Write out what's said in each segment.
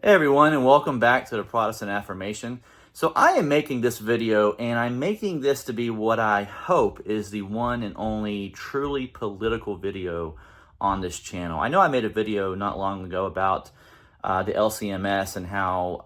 Hey everyone, and welcome back to the Protestant Affirmation. So I am making this video, and I'm making this to be what I hope is the one and only truly political video on this channel. I know I made a video not long ago about the LCMS and how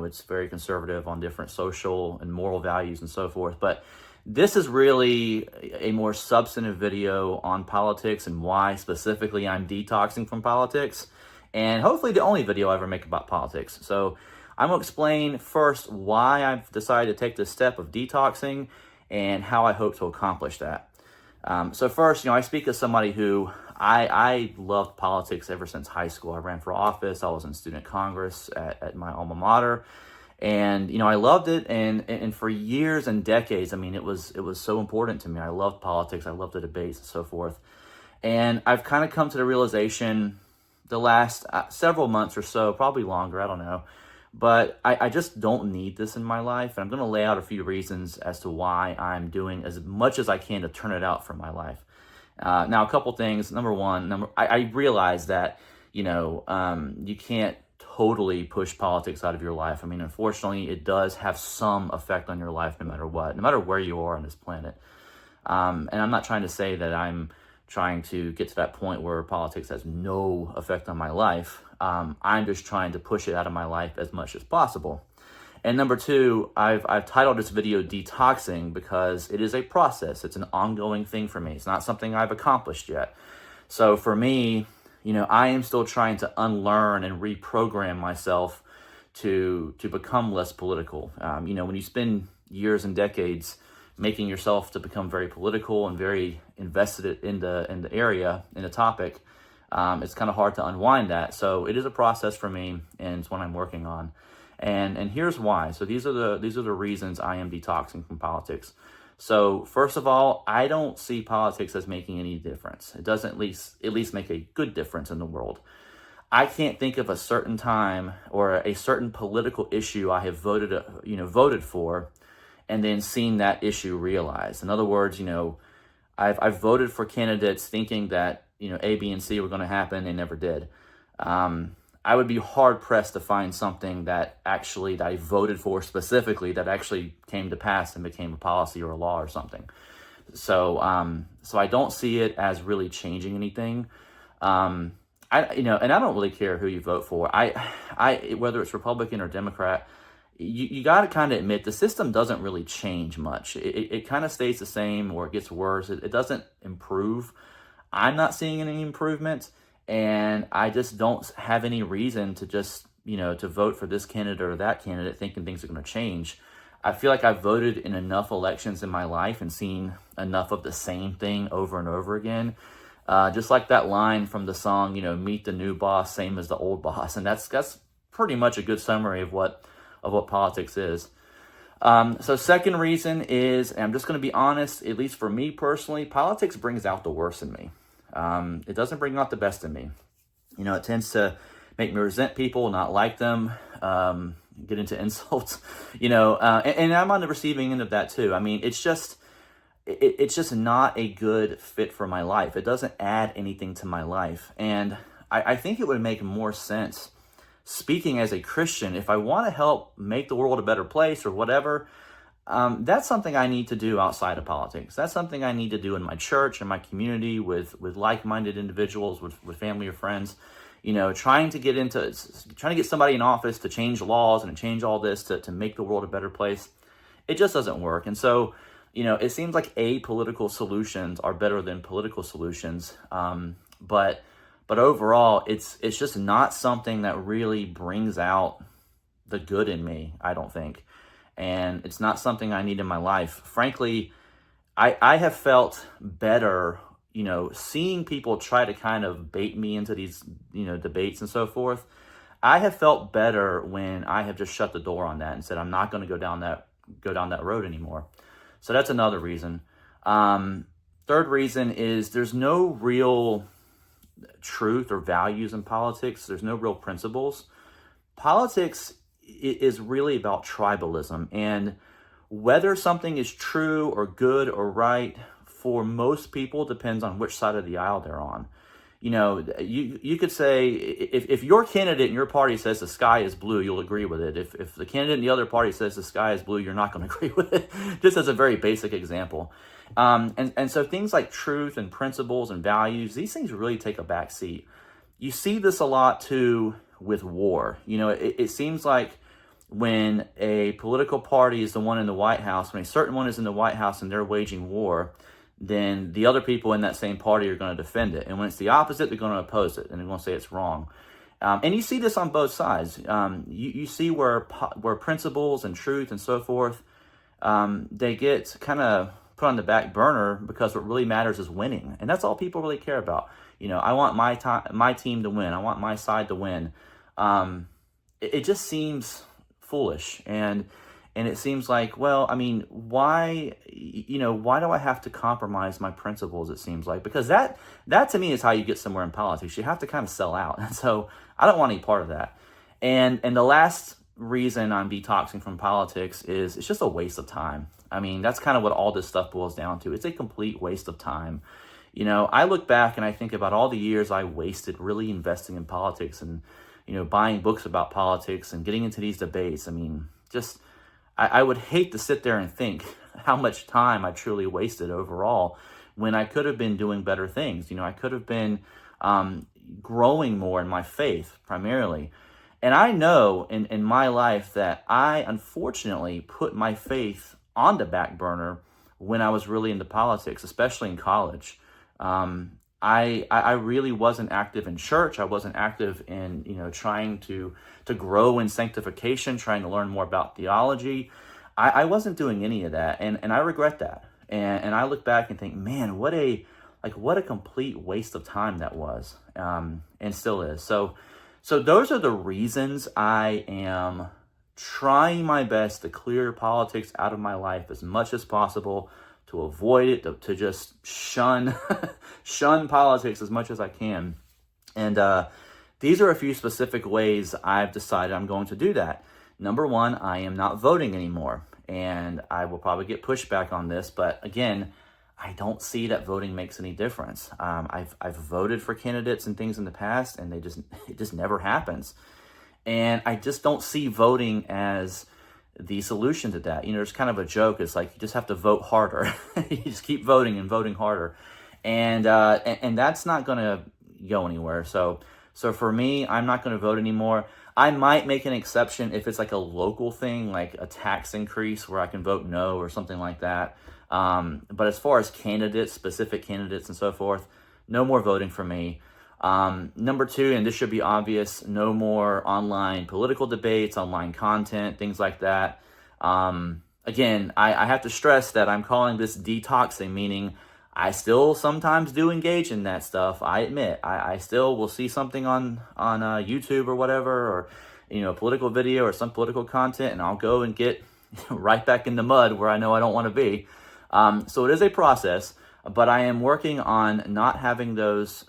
it's very conservative on different social and moral values and so forth, but this is really a more substantive video on politics and why specifically I'm detoxing from politics, and hopefully the only video I ever make about politics. So I'm going to explain first why I've decided to take this step of detoxing and how I hope to accomplish that. So first, I speak as somebody who I loved politics ever since high school. I ran for office. I was in student congress at my alma mater. And, I loved it. And for years and decades, it was so important to me. I loved politics. I loved the debates and so forth. And I've kind of come to the realization the last several months or so, probably longer, I don't know. But I just don't need this in my life. And I'm going to lay out a few reasons as to why I'm doing as much as I can to turn it out from my life. Now, a couple things. Number one, I realize that, you can't totally push politics out of your life. Unfortunately, it does have some effect on your life no matter what, no matter where you are on this planet. And I'm not trying to say that I'm trying to get to that point where politics has no effect on my life. I'm just trying to push it out of my life as much as possible. And number two, I've titled this video Detoxing because it is a process. It's an ongoing thing for me. It's not something I've accomplished yet. So for me, I am still trying to unlearn and reprogram myself to become less political. When you spend years and decades making yourself to become very political and very invested in the area, in the topic, it's kind of hard to unwind that. So it is a process for me, and it's one I'm working on. And here's why. So these are the reasons I am detoxing from politics. So first of all, I don't see politics as making any difference. It doesn't at least make a good difference in the world. I can't think of a certain time or a certain political issue I have voted for and then seen that issue realized. In other words, I've voted for candidates thinking that, A, B, and C were going to happen. They never did. I would be hard pressed to find something that I voted for specifically that actually came to pass and became a policy or a law or something. So I don't see it as really changing anything. And I don't really care who you vote for. Whether it's Republican or Democrat, you got to kind of admit the system doesn't really change much. It kind of stays the same or it gets worse. It doesn't improve. I'm not seeing any improvement, and I just don't have any reason to just, to vote for this candidate or that candidate thinking things are going to change. I feel like I've voted in enough elections in my life and seen enough of the same thing over and over again. Just like that line from the song, meet the new boss, same as the old boss. And that's pretty much a good summary of what politics is. So second reason is, and I'm just going to be honest, at least for me personally, politics brings out the worst in me. It doesn't bring out the best in me. It tends to make me resent people, not like them, get into insults, and I'm on the receiving end of that too. It's just not a good fit for my life. It doesn't add anything to my life. And I think it would make more sense, speaking as a Christian, if I want to help make the world a better place or whatever, that's something I need to do outside of politics. That's something I need to do in my church, in my community, with like-minded individuals, with family or friends. Trying to get somebody in office to change laws and to change all this to make the world a better place. It just doesn't work. And so, it seems like apolitical solutions are better than political solutions. But overall, it's just not something that really brings out the good in me, I don't think. And it's not something I need in my life. Frankly, I have felt better, seeing people try to kind of bait me into these, debates and so forth. I have felt better when I have just shut the door on that and said, I'm not going to go down that road anymore. So that's another reason. Third reason is there's no real truth or values in politics. There's no real principles. Politics is really about tribalism, and whether something is true or good or right for most people depends on which side of the aisle they're on. you could say if your candidate in your party says the sky is blue, you'll agree with it. If the candidate in the other party says the sky is blue, you're not going to agree with it. Just as a very basic example. And so things like truth and principles and values, these things really take a back seat. You see this a lot too with war. It seems like when a political party is the one in the White House, when a certain one is in the White House and they're waging war, then the other people in that same party are going to defend it. And when it's the opposite, they're going to oppose it, and they're going to say it's wrong. And you see this on both sides. You see where principles and truth and so forth, they get kind of put on the back burner because what really matters is winning. And that's all people really care about. I want my team to win. I want my side to win. It just seems foolish. And it seems like, well, I mean, why do I have to compromise my principles, it seems like? Because that to me is how you get somewhere in politics. You have to kind of sell out. And so I don't want any part of that. And the last reason I'm detoxing from politics is it's just a waste of time. I mean, that's kind of what all this stuff boils down to. It's a complete waste of time. I look back and I think about all the years I wasted really investing in politics and, buying books about politics and getting into these debates. I mean, I would hate to sit there and think how much time I truly wasted overall when I could have been doing better things. I could have been growing more in my faith primarily. And I know in my life that I unfortunately put my faith on the back burner when I was really into politics, especially in college. I really wasn't active in church. I wasn't active in, trying to grow in sanctification, trying to learn more about theology. I wasn't doing any of that. And I regret that. And I look back and think, man, what a complete waste of time that was, and still is. So those are the reasons I am trying my best to clear politics out of my life as much as possible, to avoid it, to just shun politics as much as I can. And these are a few specific ways I've decided I'm going to do that. Number one, I am not voting anymore. And I will probably get pushback on this, but again, I don't see that voting makes any difference. I've voted for candidates and things in the past, and it just never happens. And I just don't see voting as the solution to that. There's kind of a joke. It's like you just have to vote harder. You just keep voting and voting harder, and that's not going to go anywhere. So for me, I'm not going to vote anymore. I might make an exception if it's like a local thing, like a tax increase where I can vote no or something like that. But as far as specific candidates and so forth, no more voting for me. Number two, and this should be obvious, no more online political debates, online content, things like that. Again, I have to stress that I'm calling this detoxing, meaning I still sometimes do engage in that stuff. I admit, I still will see something on YouTube or whatever, or, a political video or some political content, and I'll go and get right back in the mud where I know I don't want to be. So it is a process. But I am working on not having those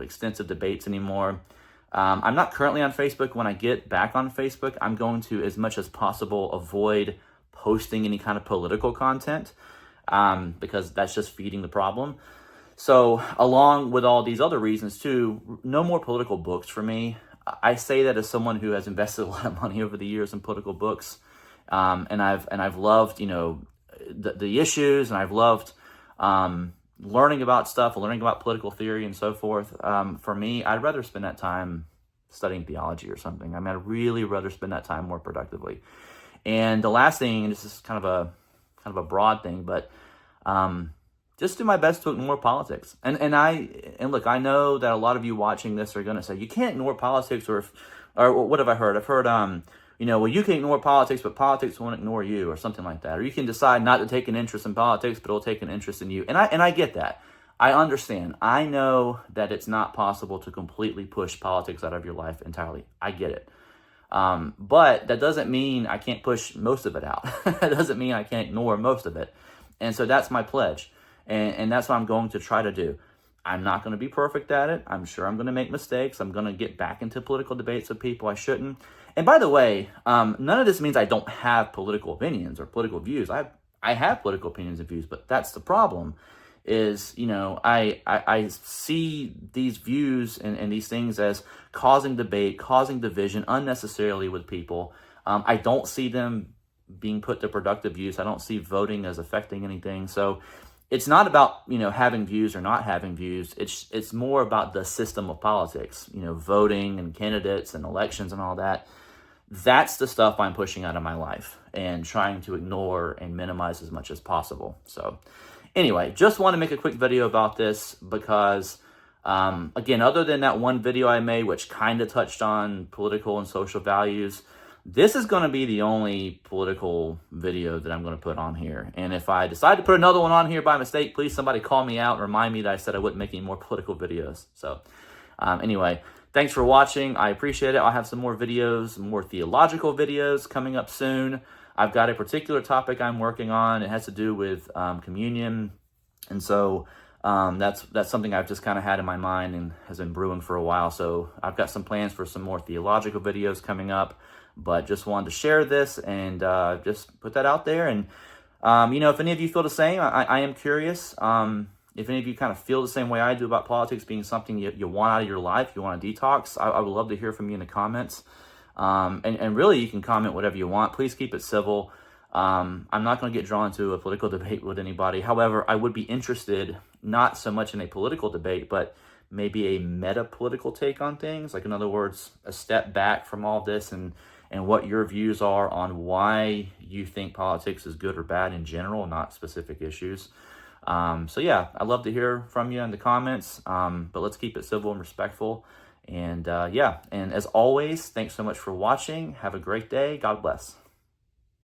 extensive debates anymore. I'm not currently on Facebook. When I get back on Facebook, I'm going to, as much as possible, avoid posting any kind of political content, because that's just feeding the problem. So along with all these other reasons too, no more political books for me. I say that as someone who has invested a lot of money over the years in political books, and I've loved the issues, and I've loved learning about stuff, learning about political theory and so forth. For me, I'd rather spend that time studying theology or something. I mean, I'd really rather spend that time more productively. And the last thing, and this is kind of a broad thing, but just do my best to ignore politics. And look, I know that a lot of you watching this are going to say, you can't ignore politics, or what have I heard? I've heard, well, you can ignore politics, but politics won't ignore you, or something like that. Or you can decide not to take an interest in politics, but it'll take an interest in you. And I get that. I understand. I know that it's not possible to completely push politics out of your life entirely. I get it. But that doesn't mean I can't push most of it out. That doesn't mean I can't ignore most of it. And so that's my pledge. And that's what I'm going to try to do. I'm not going to be perfect at it. I'm sure I'm going to make mistakes. I'm going to get back into political debates with people I shouldn't. And by the way, none of this means I don't have political opinions or political views. I have political opinions and views, but that's the problem, is, I see these views and these things as causing debate, causing division unnecessarily with people. I don't see them being put to productive use. I don't see voting as affecting anything. So it's not about, having views or not having views. It's more about the system of politics, voting and candidates and elections and all that. That's the stuff I'm pushing out of my life and trying to ignore and minimize as much as possible. So anyway, just want to make a quick video about this because, again, other than that one video I made, which kind of touched on political and social values, this is going to be the only political video that I'm going to put on here. And if I decide to put another one on here by mistake, please somebody call me out and remind me that I said I wouldn't make any more political videos. So anyway, thanks for watching. I appreciate it. I'll have some more videos, more theological videos coming up soon. I've got a particular topic I'm working on. It has to do with communion. And so that's something I've just kind of had in my mind and has been brewing for a while. So I've got some plans for some more theological videos coming up, but just wanted to share this and just put that out there. And, if any of you feel the same, I am curious. If any of you kind of feel the same way I do about politics being something you want out of your life, you want to detox, I would love to hear from you in the comments. And really, you can comment whatever you want. Please keep it civil. I'm not going to get drawn into a political debate with anybody. However, I would be interested, not so much in a political debate, but maybe a meta-political take on things. Like, in other words, a step back from all this and what your views are on why you think politics is good or bad in general, not specific issues. So yeah, I'd love to hear from you in the comments, but let's keep it civil and respectful. And and as always, thanks so much for watching. Have a great day. God bless.